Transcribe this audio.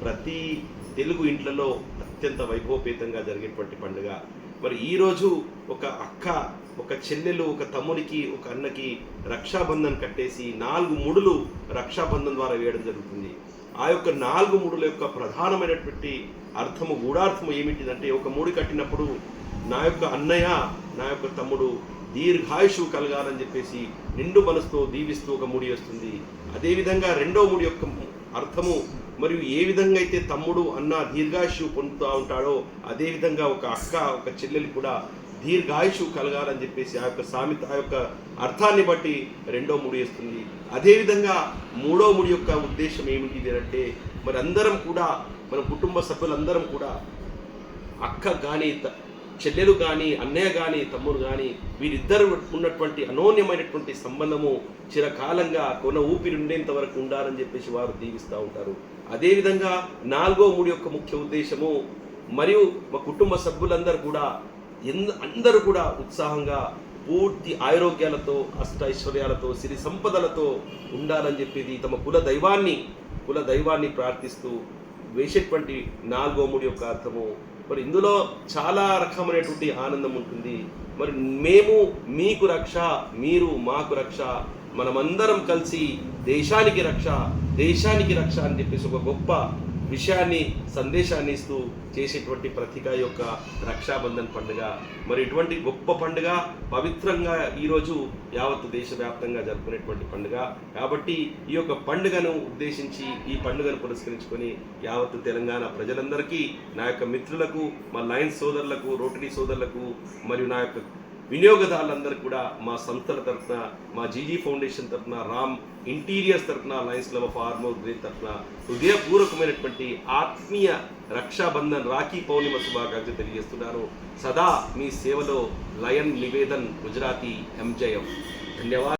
ప్రతి తెలుగు ఇంట్లలో అత్యంత వైభవపేతంగా జరిగేటువంటి పండుగ. మరి ఈరోజు ఒక అక్క, ఒక చెల్లెలు, ఒక తమ్మునికి, ఒక అన్నకి రక్షాబంధన్ కట్టేసి 4 ముడులు రక్షాబంధన్ ద్వారా వేయడం జరుగుతుంది. ఆ యొక్క 4 ముడుల యొక్క ప్రధానమైనటువంటి అర్థము, గూఢార్థము ఏమిటిదంటే, ఒక ముడి కట్టినప్పుడు నా యొక్క అన్నయ్య, నా యొక్క తమ్ముడు దీర్ఘాయుషు కలగాలని చెప్పేసి నిండు మనసుతో దీవిస్తూ ఒక ముడి వస్తుంది. అదేవిధంగా రెండో ముడి యొక్క అర్థము, మరియు ఏ విధంగా అయితే తమ్ముడు అన్న దీర్ఘాయుషు పొందుతూ ఉంటాడో అదేవిధంగా ఒక అక్క, ఒక చెల్లెలు కూడా దీర్ఘాయుషు కలగాలని చెప్పేసి ఆ యొక్క సామెత, ఆ యొక్క అర్థాన్ని బట్టి రెండో ముడి వస్తుంది. అదేవిధంగా మూడో ముడి యొక్క ఉద్దేశం ఏమిటి అంటే, మరి అందరం కూడా, మన కుటుంబ సభ్యులందరం కూడా, అక్క కానీ, చెల్లెలు కానీ, అన్నయ్య కానీ, తమ్ముడు కానీ, వీరిద్దరు ఉన్నటువంటి అనోన్యమైనటువంటి సంబంధము చిరకాలంగా కొన ఊపిరి ఉండేంత వరకు ఉండాలని చెప్పేసి వారు దీవిస్తూ ఉంటారు. అదేవిధంగా 4వ ముడి యొక్క ముఖ్య ఉద్దేశము, మరియు మా కుటుంబ సభ్యులందరూ కూడా అందరూ కూడా ఉత్సాహంగా, పూర్తి ఆరోగ్యాలతో, అష్టైశ్వర్యాలతో, సిరి సంపదలతో ఉండాలని చెప్పేది తమ కుల దైవాన్ని ప్రార్థిస్తూ వేసేటువంటి 4వ ముడి యొక్క అర్థము. మరి ఇందులో చాలా రకమైనటువంటి ఆనందం ఉంటుంది. మరి మేము మీకు రక్ష, మీరు మాకు రక్ష, మనమందరం కలిసి దేశానికి రక్ష అని చెప్పేసి ఒక గొప్ప విషయాన్ని, సందేశాన్ని ఇస్తూ చేసేటువంటి ప్రతీక యొక్క రక్షాబంధన్ పండుగ. మరి ఇటువంటి గొప్ప పండుగ పవిత్రంగా ఈరోజు యావత్ దేశవ్యాప్తంగా జరుపుకునేటువంటి పండుగ. కాబట్టి ఈ యొక్క పండుగను ఉద్దేశించి, ఈ పండుగను పురస్కరించుకొని యావత్ తెలంగాణ ప్రజలందరికీ, నా యొక్క మిత్రులకు, మా లయన్స్ సోదరులకు, రోటరీ సోదరులకు, మరియు నా యొక్క వినియోగదారులందరూ కూడా మా సంస్థల తరఫున, మా జీజీ ఫౌండేషన్ తరఫున, రామ్ ఇంటీరియర్స్ తరఫున, Lions club of Armoor great తరఫున హృదయపూర్వకమైనటువంటి ఆత్మీయ రక్షాబంధన్, రాఖీ పౌర్ణిమ శుభాకాంక్షలు తెలియజేస్తున్నాను. సదా మీ సేవలో లయన్ నివేదన్, గుజరాతీ ఎంజయం. ధన్యవాదాలు.